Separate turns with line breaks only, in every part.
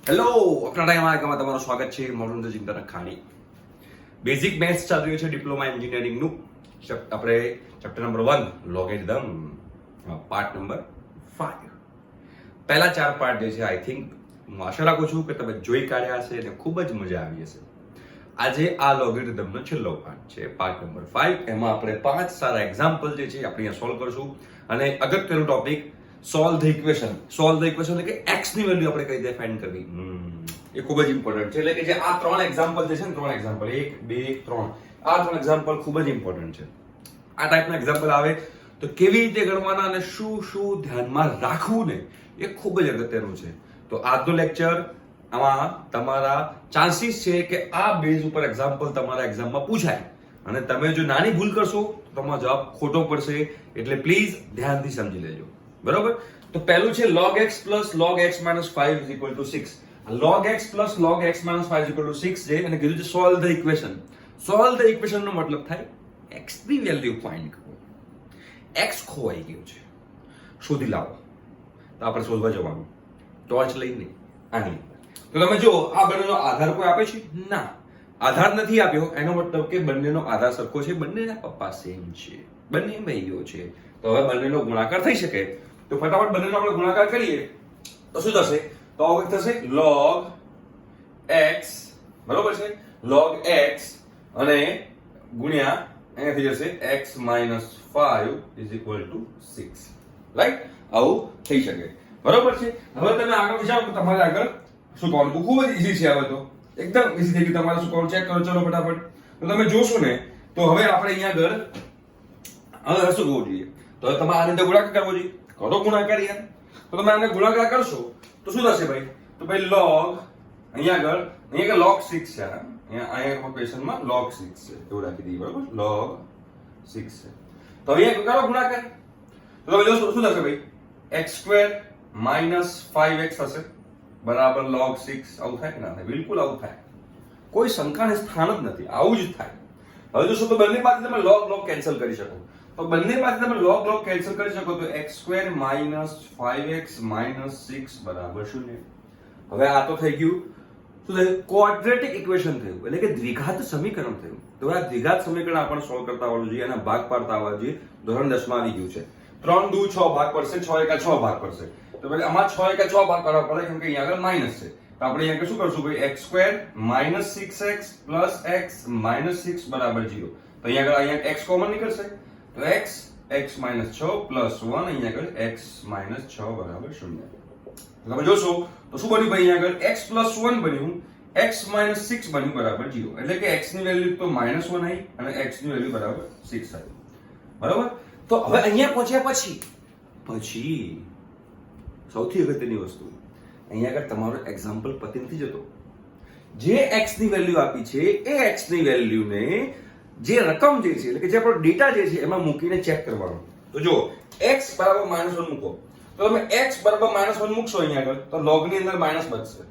Hello, આપણા time આગળમાં તમારું સ્વાગત છે. મોડર્ન ચિંતન ખાણી બેઝિક મેથ્સ ચાલી રહ્યું છે ડિપ્લોમા એન્જિનિયરિંગનું. આપણે chapter number 1 logarithm part number 5. પહેલા 4 પાર્ટ જે છે આઈ થિંક હું આશા રાખું છું કે તમે જોઈ કાઢ્યા હશે અને ખૂબ જ મજા આવી હશે. આજે આ લોગેરિધમનો છેલ્લો પાર્ટ છે, પાર્ટ નંબર 5. એમાં આપણે 5 સારા એક્ઝામ્પલ જે છે આપણે અહીંયા સોલ્વ કરશું અને અગત્યનો topic solve the equation. Solve the equation એટલે કે x ની વેલ્યુ આપણે કઈ રીતે ફાઇન્ડ કરવી, એ ખૂબ જ ઇમ્પોર્ટન્ટ છે. એટલે કે જે આ 3 એક્ઝામ્પલ જે છે ને, 3 એક્ઝામ્પલ 1 2 3, આ 3 એક્ઝામ્પલ ખૂબ જ ઇમ્પોર્ટન્ટ છે. આ ટાઈપના એક્ઝામ્પલ આવે તો કેવી રીતે ગણવાના અને શું શું ધ્યાનમાં રાખવું ને, એ ખૂબ જ અગત્યનું છે. તો આજનો લેક્ચર આમાં તમારા ચાન્સીસ છે કે આ બેઝ ઉપર એક્ઝામ્પલ તમારા એક્ઝામમાં પૂછાય અને તમે જો નાની ભૂલ કરશો તો તમારો જવાબ ખોટો પડશે. એટલે પ્લીઝ ધ્યાનથી સમજી લેજો, બરોબર? તો પહેલું છે log x plus log x minus 5 is equal to 6. log x plus log x minus 5 is equal to 6 છે અને કીધું છે solve the equation. solve the equation નો મતલબ થાય x ની વેલ્યુ ફાઇન્ડ કરો. x ખોવાઈ ગયું છે, શોધી લાવો. તો આપણે શોધવા જવાનું ટોર્ચ લઈને આની. તો તમે જો આ બંનેનો આધાર કોઈ આપે છે? ના, આધાર નથી આપ્યો. એનો મતલબ કે બંનેનો આધાર સરખો છે, બંનેના પપ્પા સેમ છે, બંને ભાઈઓ છે. તો હવે બંનેનો ગુણાકાર થઈ શકે. તો ફટાફટ બંનેનો આપણે ગુણાકાર કરીએ તો શું થશે? તો હવે થશે log x, બરોબર છે? log x અને ગુણ્યા અહીંયા થઈ જશે x minus 5 is equal to 6, right? આવું થઈ શકે, બરોબર છે? હવે તમે આગળ જાઓ તો તમારે આગળ શું કરવાનું? ખૂબ જ ઈઝી છે. હવે તો એકદમ ઈઝી થઈ ગયું. તમારે શું કરવાનું ચેક કરો. ચલો ફટાફટ. તો તમે જોશો ને તો હવે આપણે અહીંયા આગળ હવે શું કરવું જોઈએ? તો તમે આની અંદર ગુણાકાર કરવો જોઈએ. કરો ગુણાકાર યાર. તો તમે આને ગુણાકાર કરશો તો શું થશે ભાઈ? તો ભાઈ log અહીંયા log 6 છે. અહીંયા ક્વેશ્ચનમાં log 6 છે, એવું રાખી દઈએ, બરોબર? log 6 છે. તો અહીંયા કરો ગુણાકાર. તો તમે જોશો શું થશે ભાઈ? x² minus 5x હશે બરાબર log 6. આવું થાય કે ના થાય? બિલકુલ આવું થાય. કોઈ શંકાને સ્થાન જ નથી, આવું જ થાય. હવે જોશો તો બંને પાસે તમે log કેન્સલ કરી શકો. તો બંને પાસે તમે log કેન્સલ કરી શકો તો x² minus 5x minus 6 બરાબર 0. હવે આ તો થઈ ગયું શું થયું? ક્વોડ્રેટિક ઇક્વેશન થયું, એટલે કે દ્વિઘાત સમીકરણ થયું. તો આ દ્વિઘાત સમીકરણ આપણને સોલ્વ કરતા આવડવું જોઈએ અને ભાગ પાડતા આવડવા જોઈએ. ધોરણ 10 માં આવી ગયું છે. 3 દુ 6 ભાગ પડશે, 6 એકા 6 ભાગ પડશે. તો ભાઈ આમાં 6 એકા 6 ભાગ કરવા પડે કેમ કે અહીંયા આગળ માઈનસ છે. તો આપણે અહીંયા શું કરશું ભાઈ? x² minus 6x plus x minus 6 બરાબર 0. તો અહીંયા x કોમન નીકળશે. તો x minus 6 plus 1 અહીંયા આગળ x minus 6 બરાબર 0. તમે જોશો તો શું બન્યું ભાઈ? અહીંયા આગળ x plus 1 બન્યું, x minus 6 બન્યું બરાબર 0. એટલે કે x ની વેલ્યુ તો -1 આવી અને x ની વેલ્યુ બરાબર 6 આવી, બરાબર? તો હવે અહીંયા પહોંચ્યા પછી સૌથી અગત્યની વસ્તુ અહીંયા આગળ તમારો એક્ઝામ્પલ પતી નથી જતો. જે x ની વેલ્યુ આપી છે એ x ની વેલ્યુને જે રકમ જે છે એટલે કે જે આપણો ડેટા જે છે એમાં મૂકીને ચેક કરવાનું. તો જો x બરાબર -1 મૂકો તો તમે x બરાબર -1 મૂકશો અહીંયા આગળ તો log ની અંદર માઈનસ બચશે,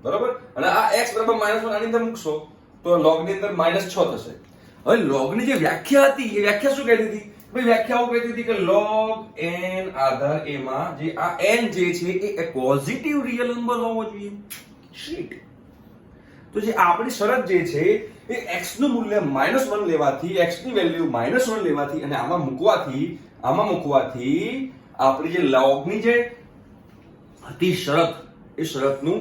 બરાબર? અને આ x બરાબર -1 આની અંદર મૂકશો તો log ની અંદર -6 થશે. હવે log ની જે વ્યાખ્યા હતી એ વ્યાખ્યા શું કહેતી હતી? ભાઈ વ્યાખ્યાઓ કહેતી હતી કે log n આધાર a માં જે આ n જે છે એ પોઝિટિવ રિયલ નંબર હોવો જોઈએ. શીટ. તો જે આપણી શરત જે છે એ x નું મૂલ્ય -1 લેવાથી, x ની વેલ્યુ -1 લેવાથી અને આમાં મૂકવાથી આપણી જે log ની જે હતી શરત, એ શરતનું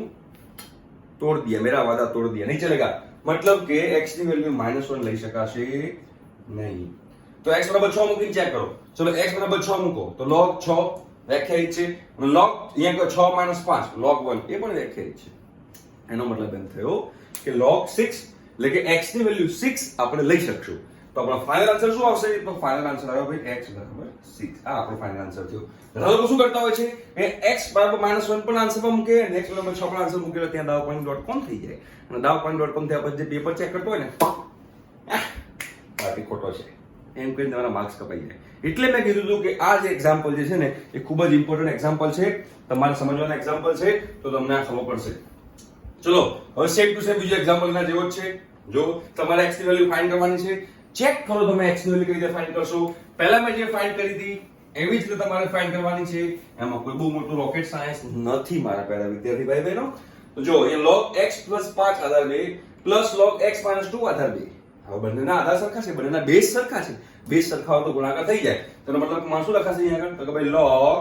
તોડ દિયા, મેરા વાદા તોડ દિયા, નહીં ચલેગા. મતલબ કે x ની વેલ્યુ -1 લઈ શકાશે નહીં. તો x બરાબર 6 મૂકીને ચેક કરો. ચલો x બરાબર 6 મૂકો તો log 6 વ્યાખ્યાયિત છે અને log અહીંયા 6 - 5 log 1 એ પણ વ્યાખ્યાયિત છે. એનો મતલબ એમ થયો કે log 6 એટલે કે x ની વેલ્યુ 6 આપણે લઈ શકશું. તો આપણો ફાઇનલ આન્સર શું આવશે? તો ફાઇનલ આન્સર આવ્યો ભાઈ x બરાબર 6. આ આપણો ફાઇનલ આન્સર થયો. ઘણા લોકો શું કરતા હોય છે કે x બરાબર -1 પણ આન્સરમાં મૂકે અને x બરાબર 6 પણ આન્સર મૂકે તો ત્યાં dawapoint.com થઈ જાય. અને dawapoint.com થયા પછી જે પેપર ચેક કરતો હોય ને બાકી ખોટો છે એમ કહીને તમારા માર્ક્સ કપાઈ જાય. એટલે મેં કીધું હતું કે આ જે એક્ઝામ્પલ જે છે ને એ ખૂબ જ ઇમ્પોર્ટન્ટ એક્ઝામ્પલ છે. તમારે સમજવાના એક્ઝામ્પલ છે તો તમને આ ખબર પડશે. ચલો હવે સેમ ટુ સેમ બીજો એક્ઝામ્પલ ના જેવો જ છે. જો તમારે x ની વેલ્યુ ફાઇન્ડ કરવાની છે, ચેક કરો તમે x ની વેલ્યુ કઈ રીતે ફાઇન્ડ કરશો. પહેલા મેં જે ફાઇન્ડ કરી હતી એવી જ રીતે તમારે ફાઇન્ડ કરવાની છે. એમાં કોઈ બહુ મોટું રોકેટ સાયન્સ નથી મારા પહેલા વિદ્યાર્થી ભાઈ બહેનો. તો જો અહીંયા log x plus 5 આધાર 2 plus log x minus 2 આધાર 2. હવે બંનેના આધાર સરખા છે, બંનેના બેઝ સરખા છે. બેઝ સરખા હોય તો ગુણાકાર થઈ જાય. તો એનો મતલબ માં શું લખાશે અહીંયા આગળ? તો કે ભાઈ log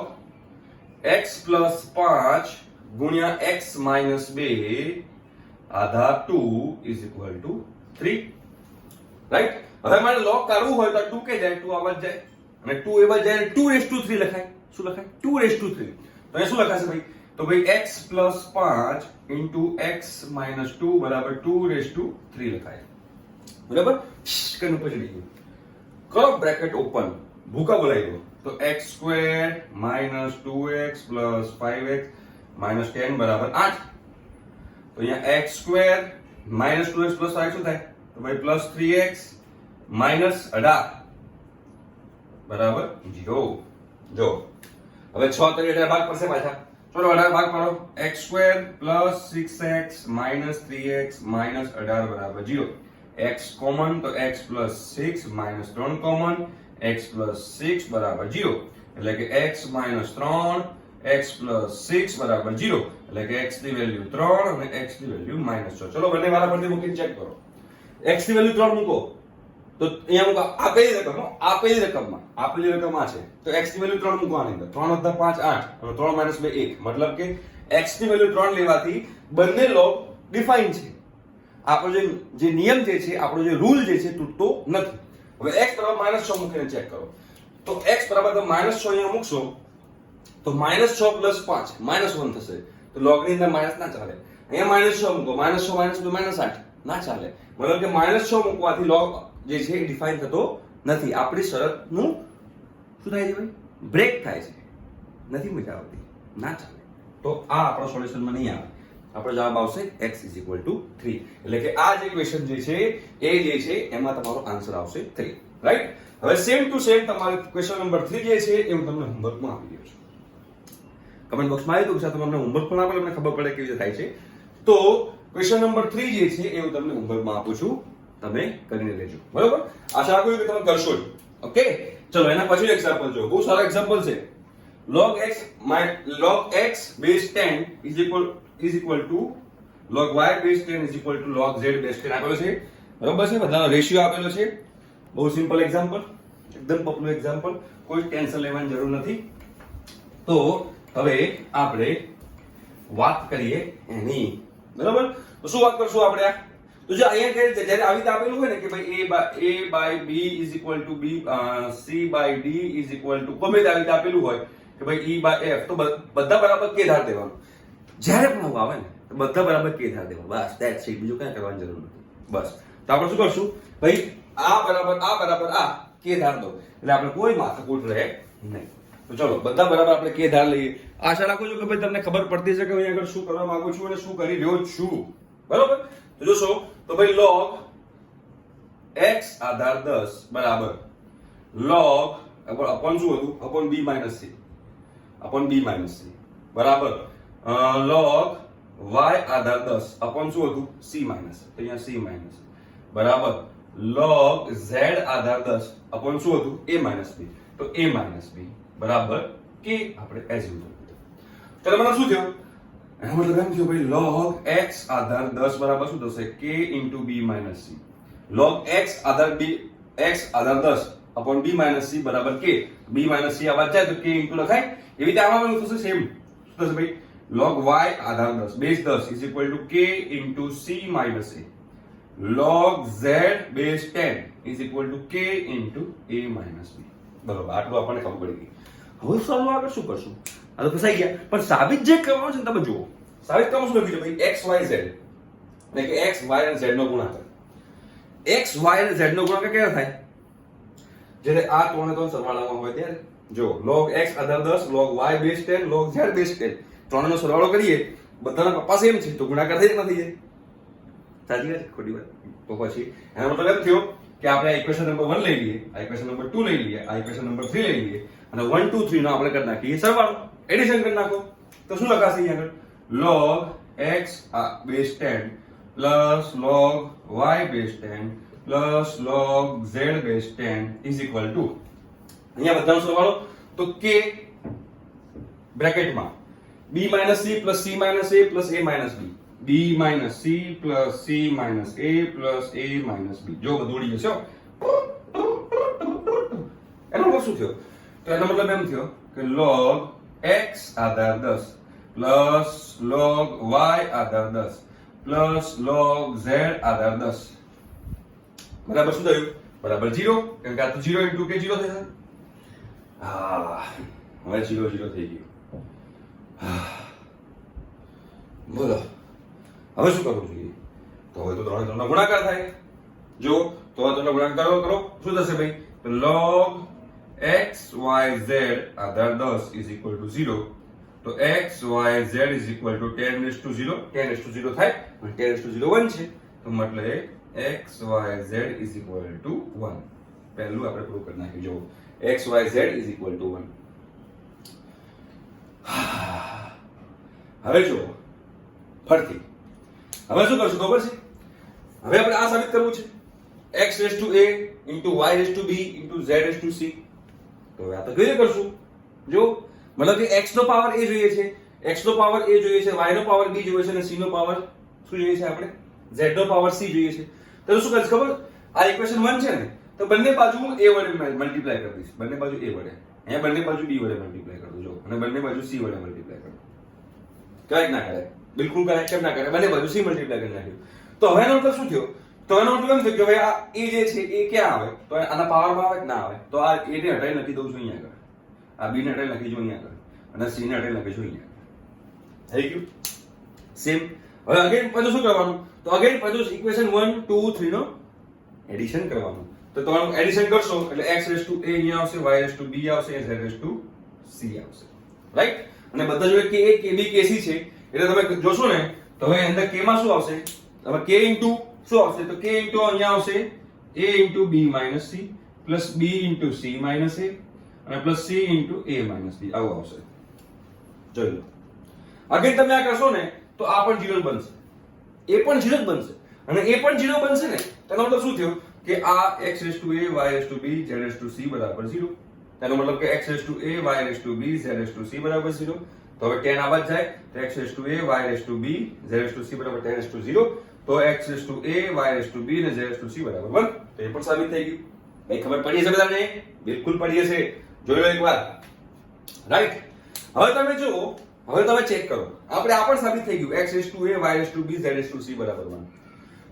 x plus 5 ગુણ્યા x minus 2 Aadhaar 2 is equal to 3. Right? હવે મારે log કાઢવું હોય તો 2 કે જાય, 2 આવા જાય અને 2 એવા જાય 2 raised to 3 લખાય. શું લખાય? 2 raised to 3. તો એ શું લખાશે ભાઈ? તો ભાઈ x plus 5 into x minus 2 બરાબર 2 raised to 3 લખાય. બરાબર? કનું પછી લખી કરો બ્રેકેટ ઓપન, ભૂકા બોલાવી દો. તો x squared minus 2x plus 5x minus 10 બરાબર 8. તો અહીંયા x squared minus 2x plus 5 શું થાય? તો ભાઈ plus 3x minus 18 બરાબર 0. જો હવે 6 તરી 18 ભાગ પડશે પાછા. ચલો 18 ભાગ પાડો. x squared plus 6x minus 3x minus 18 બરાબર 0. x કોમન તો x plus 6 minus 3 common, x plus 6 બરાબર 0. એટલે કે x minus 3 x plus 6 બરાબર 0. એટલે કે x ની વેલ્યુ 3 અને x ની વેલ્યુ minus 6. ચલો બંને વાળા પરથી મૂકીને ચેક કરો. x ની વેલ્યુ 3 મૂકો તો અહીંયા મૂકો. આપેલી રકમ, આપેલી રકમમાં, આપેલી રકમ આ છે તો x ની વેલ્યુ 3 મૂકો આની અંદર. 3 + 5 8 અને 3 - 2 1. મતલબ કે x ની વેલ્યુ 3 લેવાથી બંને log ડિફાઇન છે. આપણો જે નિયમ જે છે, આપણો જે રૂલ જે છે તૂટતો નથી. હવે x બરાબર -6 મૂકીને ચેક કરો. તો x બરાબર તો -6 અહીંયા મૂકશો તો -6 + 5 -1 થશે. તો log ની અંદર માઈનસ ના ચાલે. અહીંયા -6 મૂકો, -6 -2 -8 ના ચાલે. મતલબ કે -6 મૂકવાથી log જે છે એ ડિફાઇન થતો નથી. આપણી શરતનું શું થાય છે ભાઈ? બ્રેક થાય છે. નથી મજા આવતી, ના ચાલે. તો આ આપણો સોલ્યુશનમાં નહીં આવે. આપણો જવાબ આવશે x = 3. એટલે કે આ જે ક્વેશ્ચન જે છે એ જે છે એમાં તમારો આન્સર આવશે 3. રાઈટ? હવે સેમ ટુ સેમ તમારે ક્વેશ્ચન નંબર 3 જે છે એ હું તમને હોમવર્કમાં આપી દઉં છું. કમેન્ટ બોક્સમાં આવી દઉં છું, તમને હોમવર્ક પણ આપો, તમને ખબર પડે કેવી રીતે થાય છે. તો ક્વેશ્ચન નંબર 3 જે છે એ હું તમને હોમવર્કમાં આપું છું, તમે કરીને લેજો. બરોબર? આશા રાખું કે તમે કરશો જ. ઓકે? ચલો એના પછી એક્ઝામ્પલ જો. બહુ સારા એક્ઝામ્પલ છે. log x base 10 is equal to log y base 10 is equal to log z base 10 આપેલો છે. બરોબર છે? બધાનો રેશિયો આપેલો છે. બહુ સિમ્પલ એક્ઝામ્પલ, એકદમ પોપ્યુલર એક્ઝામ્પલ, કોઈ ટેન્શન લેવાની જરૂર નથી. તો હવે આપણે વાત કરીએ એની. બરોબર? તો શું વાત કરશું આપણે? આ તો જો અહીંયા કે જ્યારે આવી રીતે આપેલું હોય ને કે ભાઈ a by b is equal to b c by d is equal to ગમે તે આવી રીતે આપેલું હોય કે ભાઈ e by f, તો બધા બરાબર k ધાર દેવાનું. જ્યારે પણ આવું આવે ને તો બધા બરાબર k ધાર દેવાનું. બસ ધેટ્સ ઇટ. બીજું કઈ કરવાની જરૂર નથી. બસ. તો આપણે શું કરશું? ભાઈ આ બરાબર આ k ધાર દો એટલે આપણે કોઈ માથાકૂટ રહે નહીં. તો ચલો બધા બરાબર આપણે k ધાર લઈએ. આશા રાખું છું કે ભાઈ તમને ખબર પડતી છે કે હું આગળ શું કરવા માંગુ છું અને શું કરી રહ્યો છું. બરોબર? તો જોશો તો ભાઈ log x આધાર 10 બરાબર log અપોન શું હતું? Upon b - c, upon b - c બરાબર log y આધાર 10 અપોન શું હતું? c - તો અહીંયા c - બરાબર log z આધાર 10 અપોન શું હતું? a - b, તો a - b બરાબર k આપણે એઝ યુઝ્યુઅલ. ચાલો મને શું થયું? એનો મતલબ એમ થયો ભાઈ log x આધાર 10 બરાબર શું થશે? k * b - c. log x આધાર 10 upon b - c બરાબર k. b - c આવા જાય તો k * લખાય. એવી રીતે આમાં પણ થશે સેમ. શું થશે ભાઈ? log y Aadhaar 10 base 10 is equal to k * c - a. log z base 10 is equal to k * a - b. બરોબર, આટલું આપણને ખબર પડી ગઈ. હવે ચાલો આગળ શું કરશું? આ તો ફસાઈ ગયા. પણ સાબિત જે કરવાનું છે ને તમે જુઓ. સાબિત કરવાનું શું લખ્યું છે ભાઈ? x y z એટલે કે x y અને z નો ગુણાકાર. x y અને z નો ગુણાકાર કેવો થાય? જ્યારે આ ત્રણે ત્રણ સરવાળામાં હોય ત્યારે. જો log x આધાર 10 log y base 10 log z base 10 ત્રણનો સરવાળો કરીએ, બધાના પપ્પા સેમ છે તો ગુણાકાર થઈ જ નથી. સાચી વાત? ખોટી વાત? તો પછી એનો મતલબ એમ થયો કે આપણે આ ઇક્વેશન નંબર 1 લઈ લઈએ, આ ઇક્વેશન નંબર 2 લઈ લઈએ, આ ઇક્વેશન નંબર 3 લઈ લઈએ અને 1 2 3 નો આપણે કરી નાખીએ સરવાળો, એડિશન કરી નાખો. તો શું લખાશે અહીંયા આગળ? log x base 10 plus log y base 10 plus log z base 10 is equal to અહીંયા બધાનો સરવાળો તો k બ્રેકેટમાં b - c plus c - a plus a - b b minus c plus c minus a plus a minus b. જો બધું ઉડી જશે. એનો મતલબ શું થયો? તો એનો મતલબ એમ થયો કે log x આધાર 10 પ્લસ log y આધાર 10 પ્લસ log z આધાર 10 બરાબર શું થયું? બરાબર 0. કેમ કે આ તો 0 into k 0 થશે. હવે 0 0 થઈ ગયું. બોલો હવે શું કરવું જોઈએ? તો હવે તો 3 નો ગુણાકાર થાય. જો તો આ 3 નો ગુણાકાર કરો શું થશે ભાઈ? તો log x y z Aadhaar 10 is equal to 0. તો x y z is equal to 10 raised to 0. 10 raised to 0 થાય અને 10 raised to 0 1 છે. તો મતલબ x y z is equal to 1. પહેલું આપણે પ્રૂવ કરી નાખ્યું. જો x y z is equal to 1. હવે જો ફરતી હવે શું કરશું ખબર છે? હવે આપણે આ સાબિત કરવું છે x raised to a into y raised to b into z raised to c. તો હવે આ તો કેવી રીતે કરશું? જો મતલબ કે x નો પાવર a જોઈએ છે, x નો પાવર a જોઈએ છે, y નો પાવર b જોઈએ છે અને c નો પાવર શું જોઈએ છે? આપણે z નો પાવર c જોઈએ છે. તો શું કરીશ ખબર? આ ઇક્વેશન 1 છે ને, તો બંને બાજુ હું a વડે મલ્ટીપ્લાય કરી દઈશ. બંને બાજુ a વડે, અહીંયા બંને બાજુ b વડે મલ્ટીપ્લાય કરી દઉં. જો અને બંને બાજુ c વડે મલ્ટીપ્લાય કરી દઉં. કરેક્ટ ના કરે? બિલકુલ કરેક્ટ કેમ ના કરે? બંને બાજુ c મલ્ટીપ્લાય કરી નાખ્યું. તો હવે એનો મતલબ શું થયો? તો એનો મતલબ એમ થયો કે ભાઈ આ a જે છે એ ક્યાં આવે? તો આના પાવરમાં આવે કે ના આવે? તો આ a ને હટાવી નાખી દઉં છું અહીંયા આગળ, આ b ને હટાવી નાખી દઉં અહીંયા આગળ અને c ને હટાવી નાખી દઉં અહીંયા આગળ. થઈ ગયું સેમ. હવે અગેન પાછું શું કરવાનું? તો અગેન પાછું ઇક્વેશન 1 2 3 નો એડિશન કરવાનું. તો તમારું એડિશન કરશો એટલે x raised to a અહીંયા આવશે, y raised to b આવશે, z raised to c આવશે. રાઈટ? અને બધા જો કે a k b k c છે એટલે તમે જોશો ને તો હવે અંદર k માં શું આવશે? હવે k into શું આવશે? તો k into અહીંયા આવશે a into b minus c plus b into c minus a અને plus c into a minus b આવું આવશે. જોઈ લો. અગેન તમે આ કરશો ને તો આ પણ 0 બનશે, એ પણ 0 જ બનશે અને એ પણ 0 બનશે ને. તેનો મતલબ શું થયો કે આ x raised to a y raised to b z raised to c બરાબર 0. તેનો મતલબ કે x raised to a y raised to b z raised to c બરાબર 0. તો હવે 10 આવા જાય તો x raised to a y raised to b z raised to c બરાબર 10 raised to 0. તો x raised to a y raised to b અને z raised to c બરાબર 1. તો એ પણ સાબિત થઈ ગયું. એ ખબર પડી હશે બધાને? બિલકુલ પડી હશે. જોઈ લો એકવાર. રાઈટ? હવે તમે જો, હવે તમે ચેક કરો. આપણે આ પણ સાબિત થઈ ગયું x raised to a y raised to b z raised to c બરાબર 1.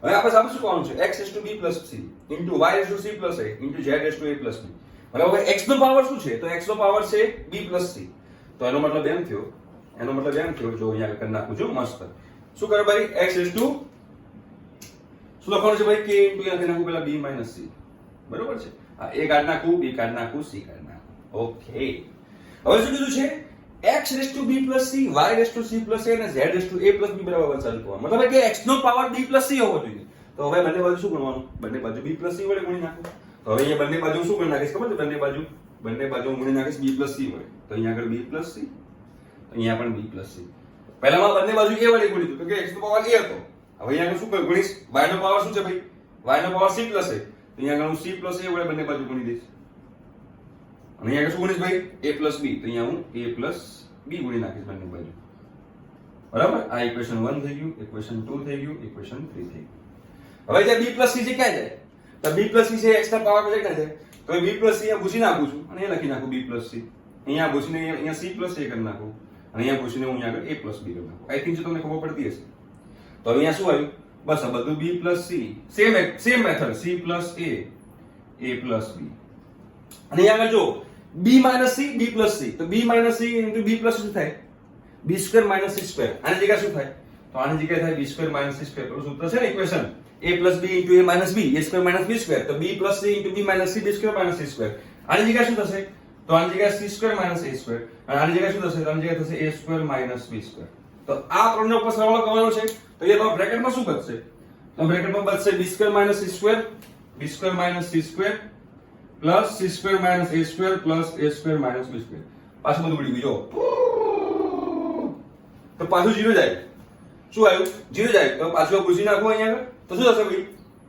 હવે આપણે સાબિત શું કરવાનું છે? x raised to b plus c into y raised to c plus a into z raised to a plus b. બરાબર? હવે x નો power શું છે? તો x નો પાવર છે b plus c. તો એનો મતલબ એમ થયો, જો અહીંયા કરી નાખું છું મસ્ત. શું કરે ભાઈ? x raised to શું લખવાનું છે ભાઈ? k into અહીંયા નાખું પેલા b minus c. બરોબર છે? આ a કાઢ નાખું, b કાઢ નાખું, c કાઢ નાખું. ઓકે. હવે શું કીધું છે? x raised to b plus c, y raised to c plus a અને z raised to a plus b બરાબર 1 સાબિત કરવાનું. મતલબ કે x નો પાવર b plus c હોવો જોઈએ. તો હવે બંને બાજુ શું ગણવાનું? બંને બાજુ b plus c વડે ગુણી નાખો. તો હવે અહીંયા બંને બાજુ શું ગુણી નાખીશ ખબર છે? બંને બાજુ ગુણી નાખીશ b plus c વડે. તો અહીંયા આગળ b plus c, અહીંયા પણ b plus c. પહેલામાં બંને બાજુ a વડે ગુણી દીધું કે x નો પાવર a હતો. હવે અહીંયા આગળ શું ગુણીશ? y નો પાવર શું છે ભાઈ? y નો પાવર c plus a. તો અહીંયા આગળ હું c plus a વડે બંને બાજુ ગુણી દઈશ. અને અહીંયા શું ગુણીશ ભાઈ? a plus b. તો અહીંયા હું a plus b ગુણી નાખીશ બંને બાજુ. બરાબર? આ ઇક્વેશન 1 થઈ ગયું, ઇક્વેશન 2 થઈ ગયું, ઇક્વેશન 3 થઈ ગયું. હવે જે b plus c છે ક્યાં જાય? તો b plus c છે x ના પાવર પર ક્યાં જાય? તો b plus c અહીંયા ભૂસી નાખું છું અને અહીંયા લખી નાખું b plus c. અહીંયા ભૂસીને અહીંયા c plus a કરી નાખું અને અહીંયા ભૂસીને હું અહીંયા આગળ a plus b કરી નાખું. આઈ થિંક તમને ખબર પડતી હશે. તો અહીંયા શું આવ્યું? બસ આ બધું b plus c, same method c plus a plus b. અને અહીંયા આગળ જો b minus c b plus c, તો b minus c into b plus શું થાય? b square minus c square. આની જગ્યાએ શું થાય? તો આની જગ્યાએ થાય b square minus c square. પેલું સૂત્ર છે ને equation a plus b into a minus b, a square minus b square. તો b plus c into b minus c, b square minus c square. આની જગ્યાએ શું થશે? તો આની જગ્યાએ c square minus a square. અને આની જગ્યાએ શું થશે? આની જગ્યાએ થશે a square minus b square. તો આ ત્રણનો ઉપર સરવાળો કરવાનો છે. તો એ તો બ્રેકેટમાં શું બચશે? તો બ્રેકેટમાં બચશે b square minus c square, b square minus c square plus c square minus a square plus a square minus b square. પાછું બધું ઉડી ગયું. તો પાછું 0 જાય. શું આવ્યું? 0 જાય. તો પાછું ભૂસી નાખો અહીંયા આગળ. તો શું થશે ભાઈ?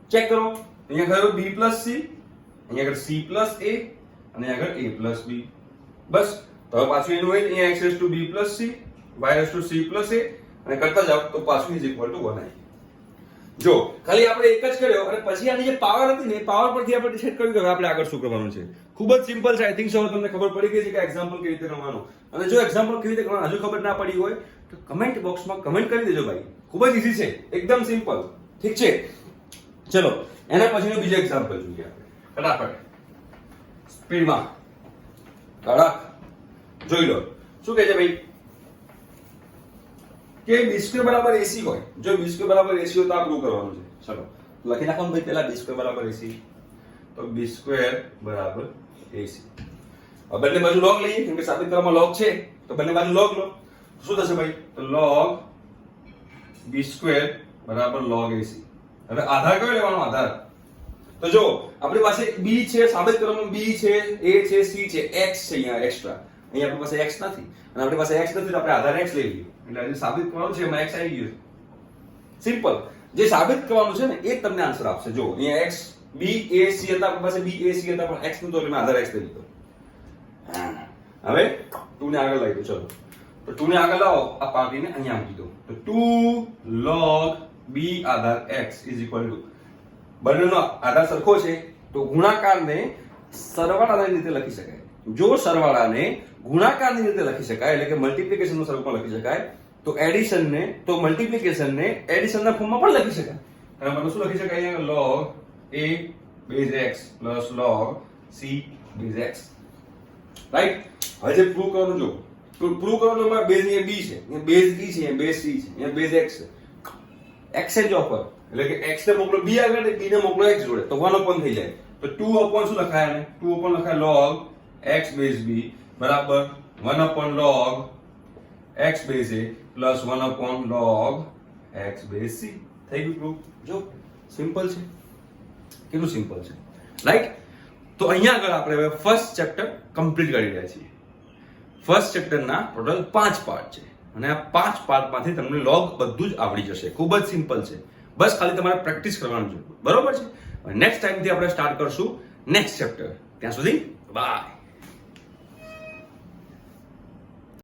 ચેક કરો. અહીંયા આગળ b plus c, અહીંયા આગળ c plus a અને અહીંયા આગળ a plus b. બસ. તો હવે પાછું એનું હોય અહીંયા x raised to b plus c, y raised to c plus a અને કરતા જાઓ તો પાછું ઇઝ ઇક્વલ ટુ 1 આવી. જો ખાલી આપણે એક જ કર્યો અને પછી આની જે પાવર હતી ને પાવર પરથી આપણે ડિસાઈડ કર્યું કે હવે આપણે આગળ શું કરવાનું છે. ખૂબ જ સિમ્પલ છે. આઈ થિંક સો તમને ખબર પડી ગઈ છે કે એક્ઝામ્પલ કેવી રીતે કરવાનું. અને જો એક્ઝામ્પલ કેવી રીતે કરવાનું હજુ ખબર ના પડી હોય તો કમેન્ટ બોક્સમાં કમેન્ટ કરી દેજો ભાઈ. ખૂબ જ ઈઝી છે, એકદમ સિમ્પલ. ઠીક છે, ચલો એના પછીનું બીજું એક્ઝામ્પલ જોઈએ આપણે ફટાફટ સ્પીડમાં. કડક જોઈ લો શું કહે છે ભાઈ કે બી સ્ક્વેર બરાબર એસી હોય. જો બી સ્ક્વેર બરાબર એસી હોય તો આ પ્રૂવ કરવાનું છે. ચલો લખી નાખો ભાઈ પહેલા બી સ્ક્વેર બરાબર એસી. તો બી સ્ક્વેર બરાબર એસી. હવે બંને બાજુ log લઈએ કેમ કે સાબિત કરવામાં log છે તો બંને બાજુ log લો. શું થશે ભાઈ તો log બી સ્ક્વેર બરાબર log એસી. હવે આધાર કયો લેવાનો આધાર તો જો આપણી પાસે બી છે સાબિત કરવામાં બી છે એ છે સી છે x છે અહીંયા એક્સ્ટ્રા. અહીંયા આપણી પાસે x નથી અને આપણી પાસે x નથી તો આપણે આધાર x લઈ લઈએ. એટલે જે સાબિત કરવાનું છે એમાં x આવી ગયું. સિમ્પલ. જે સાબિત કરવાનું છે ને એ જ તમને આન્સર આપશે. જો અહીંયા x b a c હતા આપણી પાસે b a c હતા પણ x નતો એટલે મેં આધાર x લઈ લીધો. હવે 2 ને આગળ લઈ દો. ચલો તો 2 ને આગળ લાવો આ પાર્ટીને અહીંયા મૂકી દો. તો 2 log b Aadhaar x is equal to બંનેનો આધાર સરખો છે તો ગુણાકારને સરવાળાની રીતે લખી શકાય. જો સરવાળાને ગુણાકારની રીતે લખી શકાય એટલે કે મલ્ટીપ્લિકેશનના સ્વરૂપમાં લખી શકાય તો એડિશનને તો મલ્ટીપ્લિકેશનને એડિશનના ફોર્મમાં પણ લખી શકાય. અને આપણે શું લખી શકાય અહીંયા log a base x plus log c base x. Right. હવે જે પ્રૂવ કરવાનું જો પ્રૂવ કરવાનું તો બેઝ અહીંયા b છે, અહીંયા બેઝ e છે, અહીંયા બેઝ c છે, અહીંયા બેઝ x છે. એક્સચેન્જ ઓફર એટલે કે x ને મોકલો b આગળ અને b ને મોકલો x જોડે તો 1 upon થઈ જાય. તો 2 upon શું લખાય આને 2 upon લખાય log x base b બરાબર 1 upon log x base a plus 1 upon log x base c. થઈ ગયું પ્રૂફ. જો સિમ્પલ છે, કેટલું સિમ્પલ છે રાઈટ. તો અહીંયા આગળ આપણે હવે ફર્સ્ટ ચેપ્ટર કમ્પ્લીટ કરી રહ્યા છીએ. ફર્સ્ટ ચેપ્ટરના ટોટલ 5 પાર્ટ છે અને આ 5 પાર્ટમાંથી તમને log બધું જ આવડી જશે. ખૂબ જ સિમ્પલ છે, બસ ખાલી તમારે પ્રેક્ટિસ કરવાનું છે. બરોબર છે. નેક્સ્ટ ટાઈમથી આપણે સ્ટાર્ટ કરશું નેક્સ્ટ ચેપ્ટર. ત્યાં સુધી બાય.